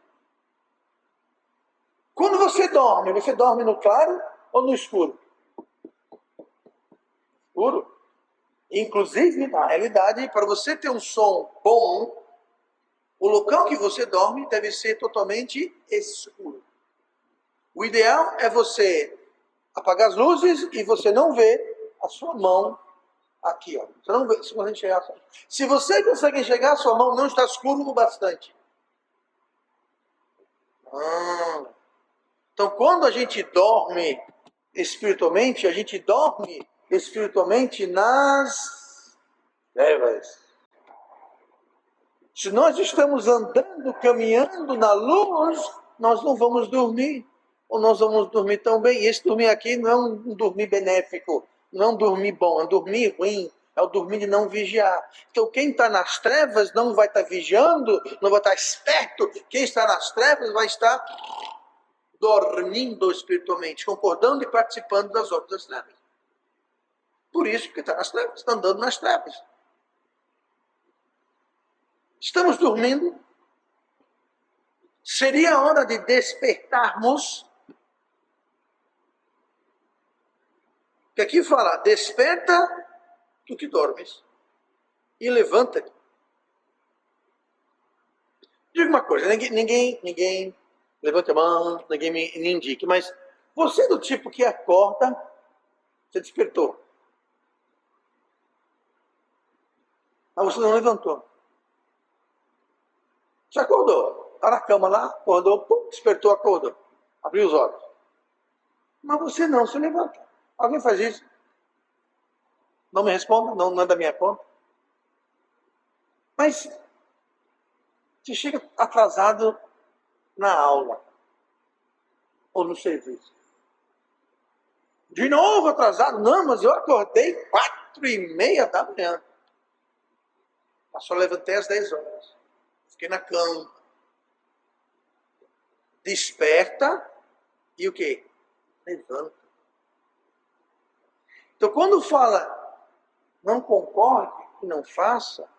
Quando você dorme no claro ou no escuro? Escuro. Inclusive, na realidade, para você ter um som bom, o local que você dorme deve ser totalmente escuro. O ideal é você apagar as luzes e você não ver a sua mão aqui. Ó. Você não vê, se você enxergar a sua mão. Se você consegue enxergar a sua mão, não está escuro o bastante. Então, quando a gente dorme espiritualmente, a gente dorme espiritualmente nas trevas. Se nós estamos andando, caminhando na luz, nós não vamos dormir. Ou nós vamos dormir tão bem. E esse dormir aqui não é um dormir benéfico, não é um dormir bom, é um dormir ruim. É o dormir de não vigiar. Então, quem está nas trevas não vai estar vigiando, não vai estar esperto. Quem está nas trevas vai estar dormindo espiritualmente, concordando e participando das obras das trevas. Por isso que está nas trevas, está andando nas trevas. Estamos dormindo. Seria a hora de despertarmos. Que aqui fala, desperta tu que dormes e levanta-te. Diga uma coisa, ninguém levante a mão, ninguém me indique, mas você é do tipo que acorda, você despertou. Mas você não levantou. Você acordou, está na cama lá, acordou, pum, despertou, acordou. Abriu os olhos. Mas você não se levanta. Alguém faz isso? Não me responda, não é da minha conta. Mas você chega atrasado na aula ou no serviço. De novo atrasado? Não, mas eu acordei 4:30 da manhã. Eu só levantei às 10 horas. Fiquei na cama. Desperta e o quê? Levanta. Então, quando fala não concorde e não faça,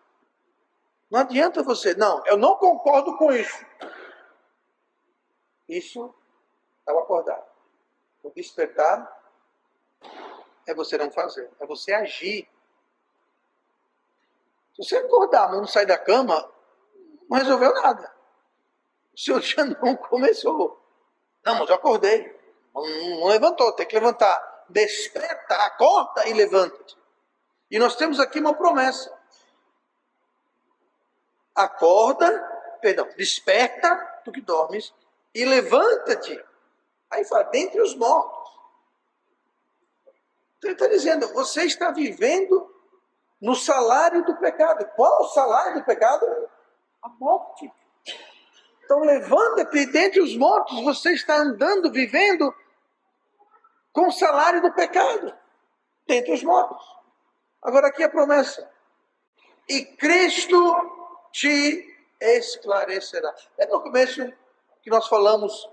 não adianta você, não, eu não concordo com isso. Isso é o acordar. O despertar é você não fazer, é você agir. Se você acordar, mas não sair da cama, não resolveu nada. O seu dia não começou. Não, mas eu acordei. Não levantou, tem que levantar. Desperta, acorda e levanta-te. E nós temos aqui uma promessa. Desperta, tu que dormes, e levanta-te. Aí fala, dentre os mortos. Então ele está dizendo, você está vivendo no salário do pecado. Qual o salário do pecado? A morte. Então levanta-te dentre os mortos, você está andando, vivendo com o salário do pecado. Dentre os mortos. Agora aqui a promessa. e Cristo te esclarecerá. É no começo que nós falamos,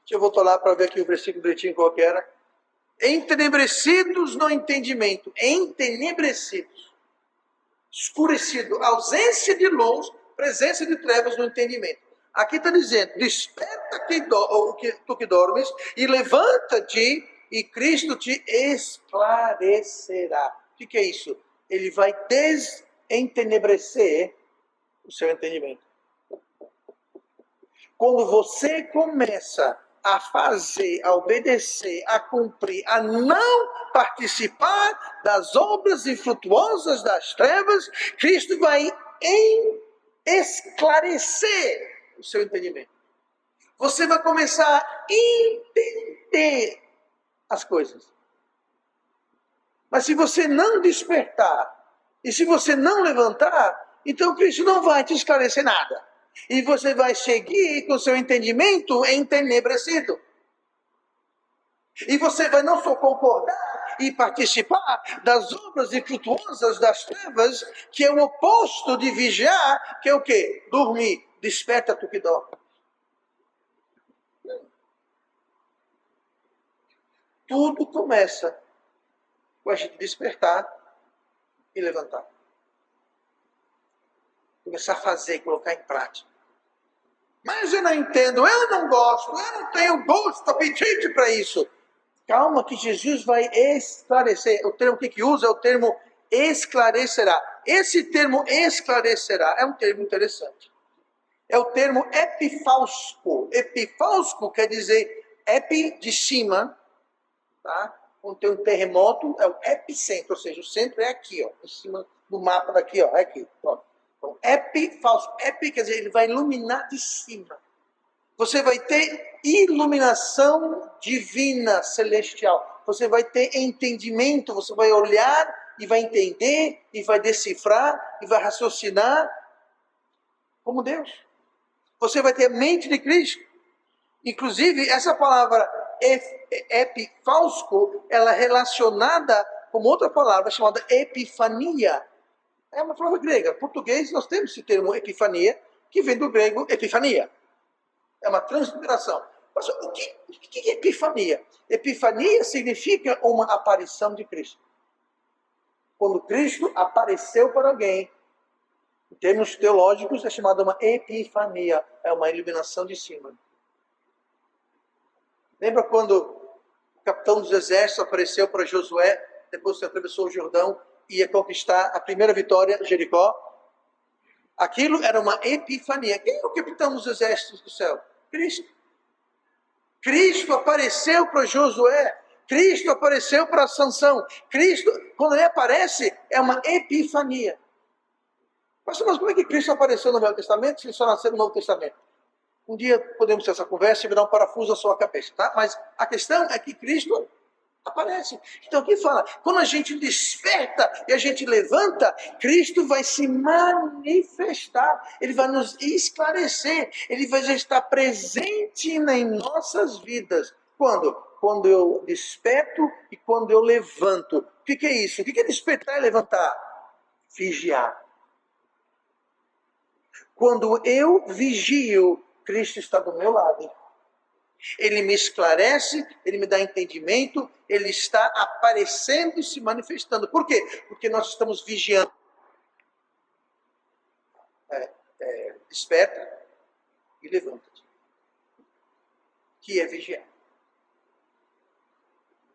deixa eu voltar lá para ver aqui o versículo direitinho qual que era. Entenebrecidos no entendimento, entenebrecidos, escurecido, ausência de luz, presença de trevas no entendimento. Aqui está dizendo, desperta tu que dormes e levanta-te e Cristo te esclarecerá. O que é isso? Ele vai desentenebrecer o seu entendimento. Quando você começa a fazer, a obedecer, a cumprir, a não participar das obras infrutuosas das trevas, Cristo vai esclarecer o seu entendimento. Você vai começar a entender as coisas. Mas se você não despertar, e se você não levantar, então Cristo não vai te esclarecer nada. E você vai seguir com seu entendimento entenebrecido. E você vai não só concordar e participar das obras infrutuosas das trevas, que é o oposto de vigiar, que é o quê? Dormir. Desperta tu que dorme. Tudo começa com a gente despertar e levantar. Começar a fazer, colocar em prática. Mas eu não entendo, eu não gosto, eu não tenho gosto, apetite para isso. Calma que Jesus vai esclarecer. O termo que usa é o termo esclarecerá. Esse termo esclarecerá é um termo interessante. É o termo epifáusco. Epifáusco quer dizer epi de cima, tá? Quando tem um terremoto, é o epicentro, ou seja, o centro é aqui, ó, em cima do mapa daqui, ó, é aqui. Ó. Então, epifáusco. Epi quer dizer, ele vai iluminar de cima. Você vai ter iluminação divina, celestial. Você vai ter entendimento, você vai olhar e vai entender, e vai decifrar, e vai raciocinar como Deus. Você vai ter a mente de Cristo. Inclusive, essa palavra epifáusco, ela é relacionada com outra palavra chamada epifania. É uma palavra grega. Em português, nós temos esse termo epifania, que vem do grego epifania. É uma transliteração. Mas o que é epifania? Epifania significa uma aparição de Cristo. Quando Cristo apareceu para alguém, em termos teológicos, é chamada uma epifania. É uma iluminação de cima. Lembra quando o capitão dos exércitos apareceu para Josué, depois que atravessou o Jordão, e ia conquistar a primeira vitória em Jericó? Aquilo era uma epifania. Quem é o capitão dos exércitos do céu? Cristo. Cristo apareceu para Josué. Cristo apareceu para Sansão. Cristo, quando ele aparece, é uma epifania. Mas como é que Cristo apareceu no Velho Testamento se ele só nasceu no Novo Testamento? Um dia podemos ter essa conversa e virar um parafuso na sua cabeça, tá? Mas a questão é que Cristo aparece. Então aqui fala, quando a gente desperta e a gente levanta, Cristo vai se manifestar, ele vai nos esclarecer, ele vai já estar presente em nossas vidas. Quando? Quando eu desperto e quando eu levanto. O que é isso? O que é despertar e levantar? Vigiar. Quando eu vigio, Cristo está do meu lado. Ele me esclarece, ele me dá entendimento, ele está aparecendo e se manifestando. Por quê? Porque nós estamos vigiando. Desperta e levanta-te. Que é vigiar.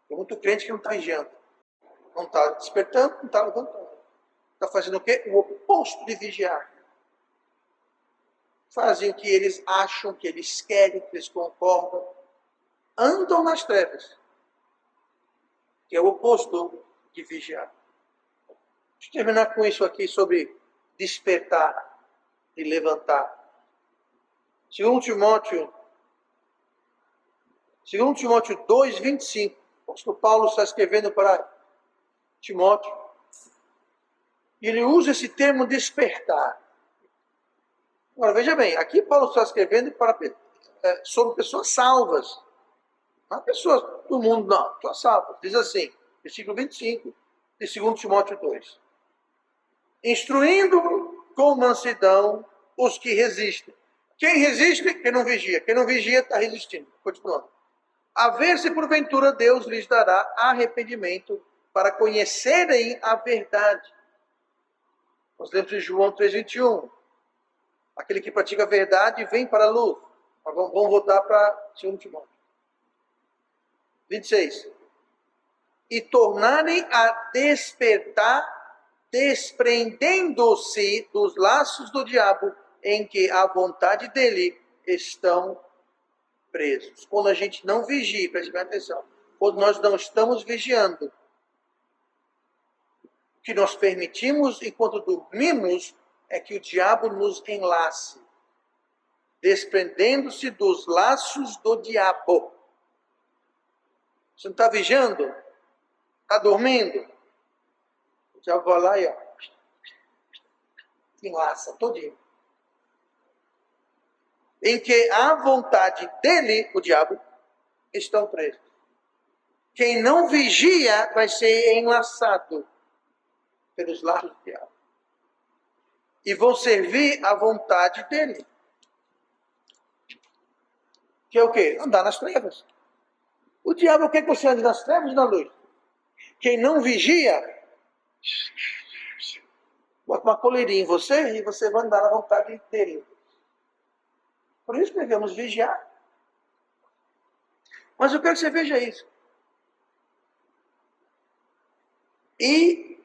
Tem muito crente que não está vigiando. Não está despertando, não está levantando. Está fazendo o quê? O oposto de vigiar. Fazem o que eles acham, que eles querem, que eles concordam. Andam nas trevas. Que é o oposto de vigiar. Deixa eu terminar com isso aqui sobre despertar e levantar. 2 Timóteo 2, 25. O apóstolo Paulo está escrevendo para Timóteo. E ele usa esse termo despertar. Agora, veja bem, aqui Paulo está escrevendo sobre pessoas salvas. Não pessoas do mundo, não. Pessoas salvas. Diz assim, versículo 25 de 2 Timóteo 2. instruindo com mansidão os que resistem. Quem resiste? Quem não vigia. Quem não vigia está resistindo. Continuando. A ver se porventura Deus lhes dará arrependimento para conhecerem a verdade. Nós lemos em João 3,21. Aquele que pratica a verdade vem para a luz. Mas vamos voltar para 2 Timóteo. 26. E tornarem a despertar, desprendendo-se dos laços do diabo, em que a vontade dele estão presos. Quando a gente não vigia, preste bem atenção, quando nós não estamos vigiando, o que nós permitimos enquanto dormimos é que o diabo nos enlace, desprendendo-se dos laços do diabo. Você não está vigiando? Está dormindo? O diabo vai lá e enlaça todinho. Em que a vontade dele, o diabo, estão presos. Quem não vigia vai ser enlaçado pelos laços do diabo. E vão servir a vontade dele. Que é o quê? Andar nas trevas. O diabo quer que você ande nas trevas e na luz. Quem não vigia, bota uma coleirinha em você e você vai andar na vontade dele. Por isso devemos vigiar. Mas eu quero que você veja isso. E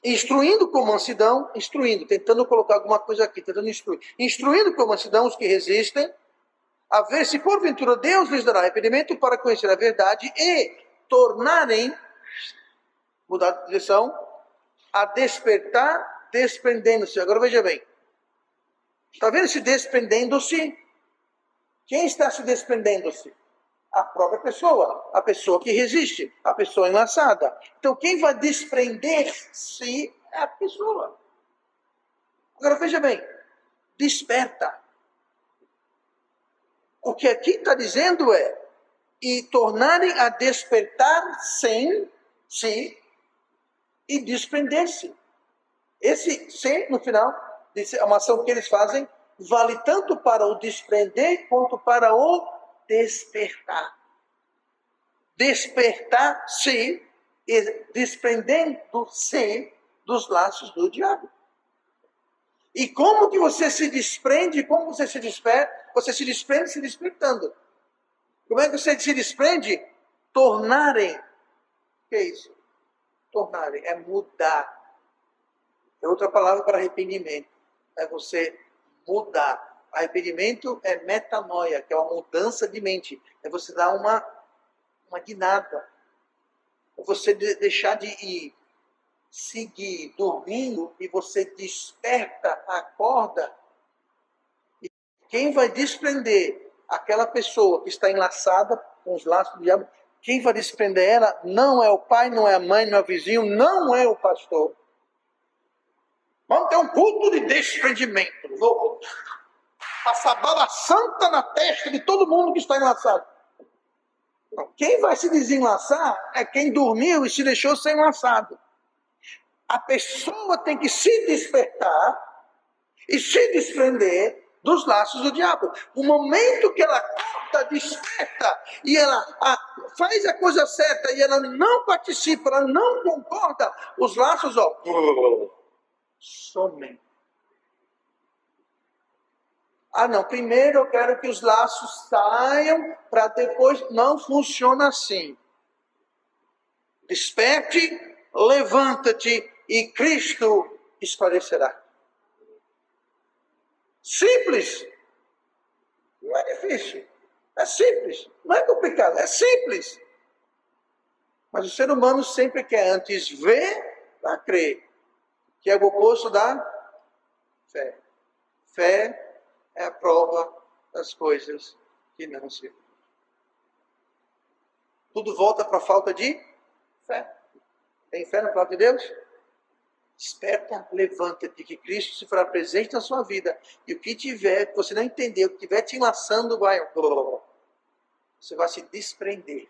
instruindo com mansidão, tentando colocar alguma coisa aqui, tentando instruindo com mansidão os que resistem, a ver se porventura Deus lhes dará arrependimento para conhecer a verdade e tornarem, mudar de direção, a despertar, desprendendo-se. Agora veja bem. Está vendo se desprendendo-se? Quem está se desprendendo-se? A própria pessoa. A pessoa que resiste. A pessoa enlaçada. Então quem vai desprender-se é a pessoa. Agora veja bem. Desperta. O que aqui está dizendo é e tornarem a despertar sem se e desprender-se. Esse se, no final, é uma ação que eles fazem, vale tanto para o desprender quanto para o despertar. Despertar-se e desprendendo-se dos laços do diabo. E como que você se desprende? Como você se desperta? Você se desprende se despertando. Como é que você se desprende? Tornarem. O que é isso? Tornarem. É mudar. É outra palavra para arrependimento. É você mudar. Arrependimento é metanoia, que é uma mudança de mente. É você dar uma guinada. É você deixar de ir seguir dormindo e você desperta, acorda. E quem vai desprender aquela pessoa que está enlaçada com os laços do diabo, quem vai desprender ela não é o pai, não é a mãe, não é o vizinho, não é o pastor. Vamos ter um culto de desprendimento. Vou passar bala santa na testa de todo mundo que está enlaçado. Não. Quem vai se desenlaçar é quem dormiu e se deixou ser enlaçado. A pessoa tem que se despertar e se desprender dos laços do diabo. O momento que ela acorda, desperta, e ela faz a coisa certa e ela não participa, ela não concorda, os laços, somem. Não, primeiro eu quero que os laços saiam para depois. Não funciona assim. Desperte, levanta-te e Cristo esclarecerá. Simples. Não é difícil. É simples. Não é complicado. É simples. Mas o ser humano sempre quer antes ver para crer. Que é o oposto da fé. Fé é a prova das coisas que não se vê. Tudo volta para a falta de fé. Tem fé na palavra de Deus? Desperta, levanta-te, que Cristo se fará presente na sua vida. E o que tiver, que você não entendeu, que estiver te enlaçando, você vai se desprender.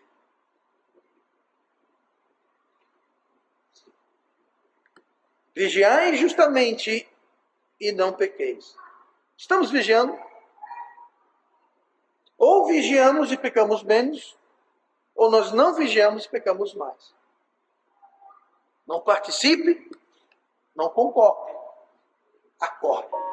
Vigiai justamente e não pequeis. Estamos vigiando? Ou vigiamos e pecamos menos, ou nós não vigiamos e pecamos mais. Não participe, não concorde. Acorde.